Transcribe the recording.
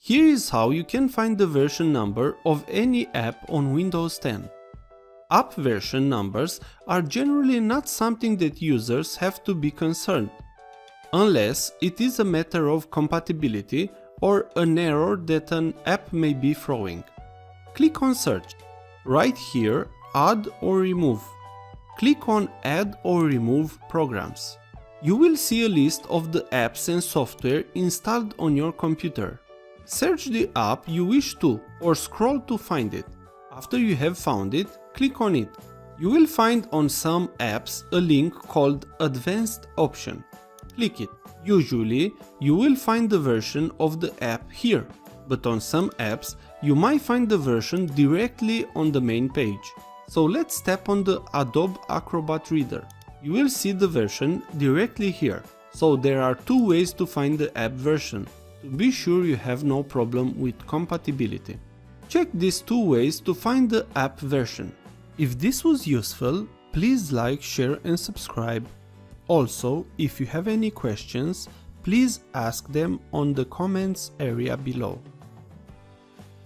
Here is how you can find the version number of any app on Windows 10. App version numbers are generally not something that users have to be concerned, unless it is a matter of compatibility or an error that an app may be throwing. Click on Search. Right here, Add or Remove. Click on Add or Remove Programs. You will see a list of the apps and software installed on your computer. Search the app you wish to or scroll to find it. After you have found it, click on it. You will find on some apps a link called Advanced Option. Click it. Usually, you will find the version of the app here, but on some apps, you might find the version directly on the main page. So let's tap on the Adobe Acrobat Reader. You will see the version directly here. So there are two ways to find the app version, to be sure you have no problem with compatibility. Check these two ways to find the app version. If this was useful, please like, share and subscribe. Also, if you have any questions, please ask them on the comments area below.